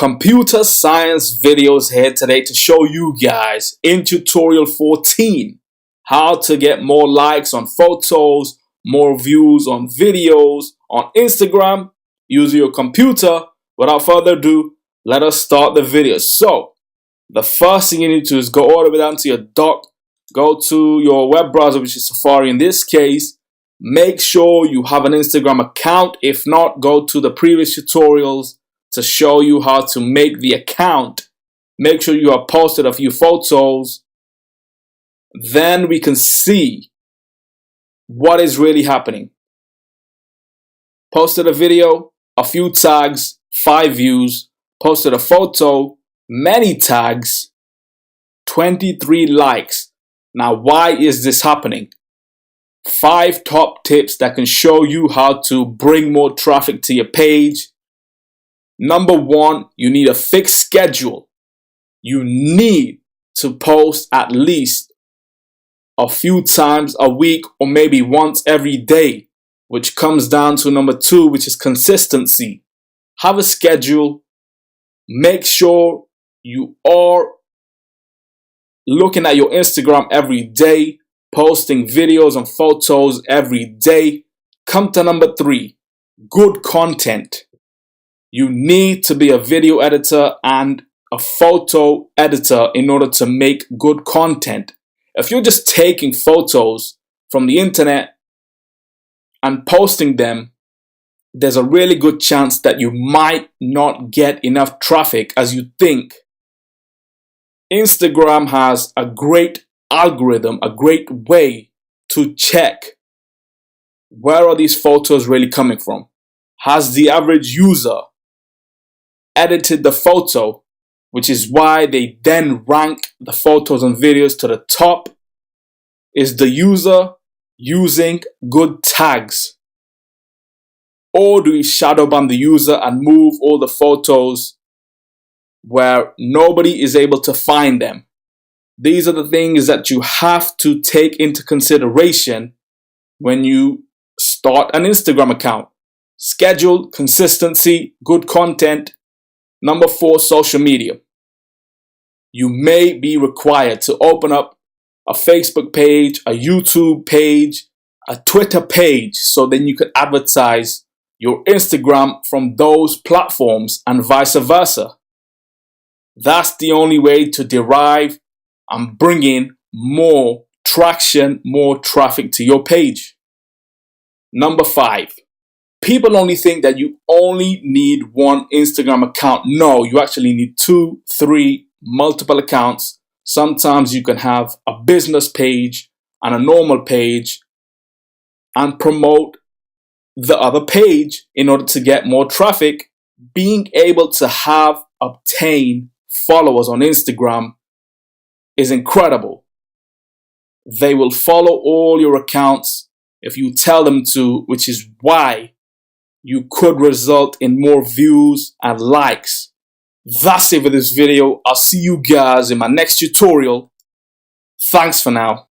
computer science videos here today to show you guys in tutorial 14 how to get more likes on photos, more views on videos on Instagram using your computer. Without further ado, let us start the video. So the first thing you need to do is go all the way down to your dock, go to your web browser, which is Safari in this case. Make sure you have an Instagram account. If not, go to the previous tutorials to show you how to make the account. Make sure you have posted a few photos. Then we can see what is really happening. Posted a video, a few tags, 5 views. Posted a photo, many tags, 23 likes. Now, why is this happening? 5 top tips that can show you how to bring more traffic to your page. Number 1, you need a fixed schedule. You need to post at least a few times a week or maybe once every day, which comes down to number 2, which is consistency. Have a schedule. Make sure you are looking at your Instagram every day, posting videos and photos every day. Come to number 3, good content. You need to be a video editor and a photo editor in order to make good content. If you're just taking photos from the internet and posting them, there's a really good chance that you might not get enough traffic as you think. Instagram has a great algorithm, a great way to check where are these photos really coming from. Has the average user edited the photo, which is why they then rank the photos and videos to the top? Is the user using good tags? Or do we shadow ban the user and move all the photos where nobody is able to find them? These are the things that you have to take into consideration when you start an Instagram account. Schedule, consistency, good content. Number 4, social media. You may be required to open up a Facebook page, a YouTube page, a Twitter page, so then you can advertise your Instagram from those platforms and vice versa. That's the only way to derive and bring in more traction, more traffic to your page. Number 5. People only think that you only need one Instagram account. No, you actually need 2, 3, multiple accounts. Sometimes you can have a business page and a normal page and promote the other page in order to get more traffic. Being able to obtain followers on Instagram is incredible. They will follow all your accounts if you tell them to, which is why you could result in more views and likes. That's it for this video. I'll see you guys in my next tutorial. Thanks for now.